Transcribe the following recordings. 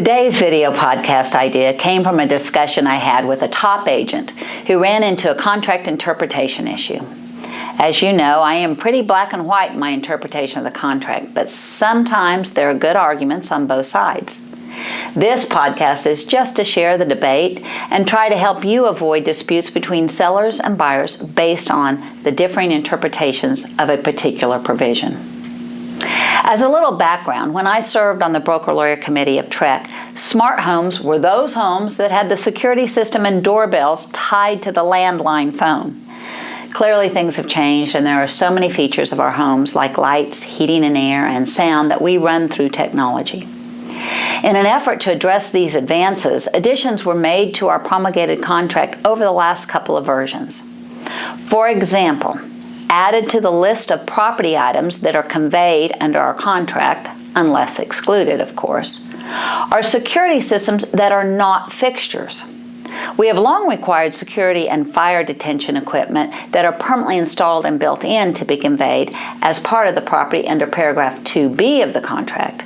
Today's video podcast idea came from a discussion I had with a top agent who ran into a contract interpretation issue. As you know, I am pretty black and white in my interpretation of the contract, but sometimes there are good arguments on both sides. This podcast is just to share the debate and try to help you avoid disputes between sellers and buyers based on the differing interpretations of a particular provision. As a little background, when I served on the broker-lawyer committee of TREC, smart homes were those homes that had the security system and doorbells tied to the landline phone. Clearly things have changed, and there are so many features of our homes like lights, heating and air, and sound that we run through technology. In an effort to address these advances, additions were made to our promulgated contract over the last couple of versions. For example, added to the list of property items that are conveyed under our contract, unless excluded, of course, are security systems that are not fixtures. We have long required security and fire detention equipment that are permanently installed and built in to be conveyed as part of the property under paragraph 2B of the contract.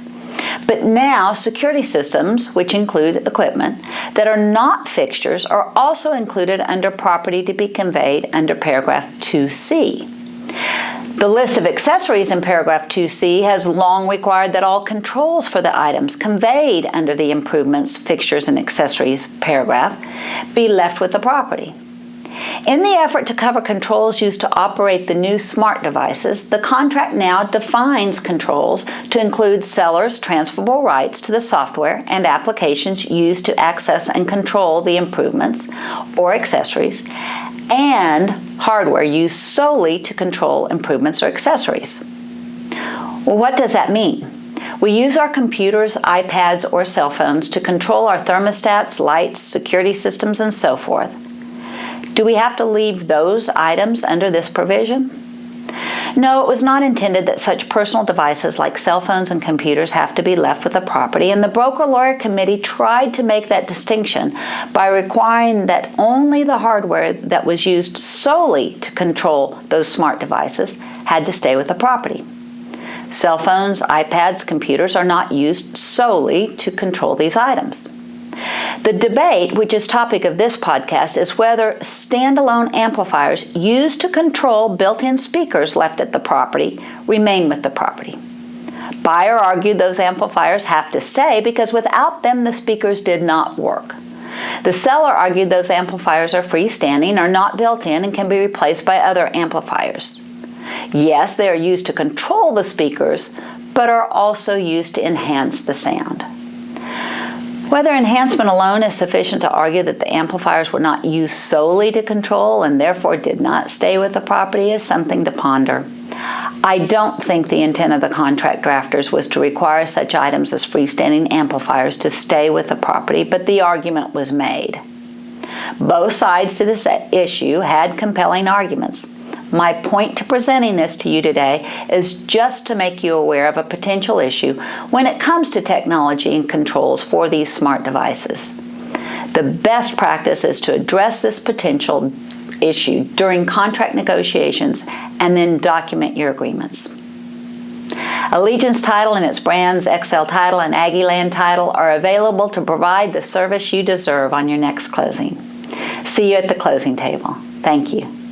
But now, security systems, which include equipment that are not fixtures, are also included under property to be conveyed under paragraph 2C. The list of accessories in paragraph 2C has long required that all controls for the items conveyed under the improvements, fixtures, and accessories paragraph be left with the property. In the effort to cover controls used to operate the new smart devices, the contract now defines controls to include sellers' transferable rights to the software and applications used to access and control the improvements or accessories, and hardware used solely to control improvements or accessories. Well, what does that mean? We use our computers, iPads, or cell phones to control our thermostats, lights, security systems, and so forth. Do we have to leave those items under this provision? No, it was not intended that such personal devices like cell phones and computers have to be left with the property, and the broker-lawyer committee tried to make that distinction by requiring that only the hardware that was used solely to control those smart devices had to stay with the property. Cell phones, iPads, computers are not used solely to control these items. The debate, which is topic of this podcast, is whether standalone amplifiers used to control built-in speakers left at the property remain with the property. Buyer argued those amplifiers have to stay because without them the speakers did not work. The seller argued those amplifiers are freestanding, are not built in, and can be replaced by other amplifiers. Yes, they are used to control the speakers, but are also used to enhance the sound. Whether enhancement alone is sufficient to argue that the amplifiers were not used solely to control and therefore did not stay with the property is something to ponder. I don't think the intent of the contract drafters was to require such items as freestanding amplifiers to stay with the property, but the argument was made. Both sides to this issue had compelling arguments. My point to presenting this to you today is just to make you aware of a potential issue when it comes to technology and controls for these smart devices. The best practice is to address this potential issue during contract negotiations and then document your agreements. Allegiance Title and its brands XL Title and Aggieland Title are available to provide the service you deserve on your next closing. See you at the closing table. Thank you.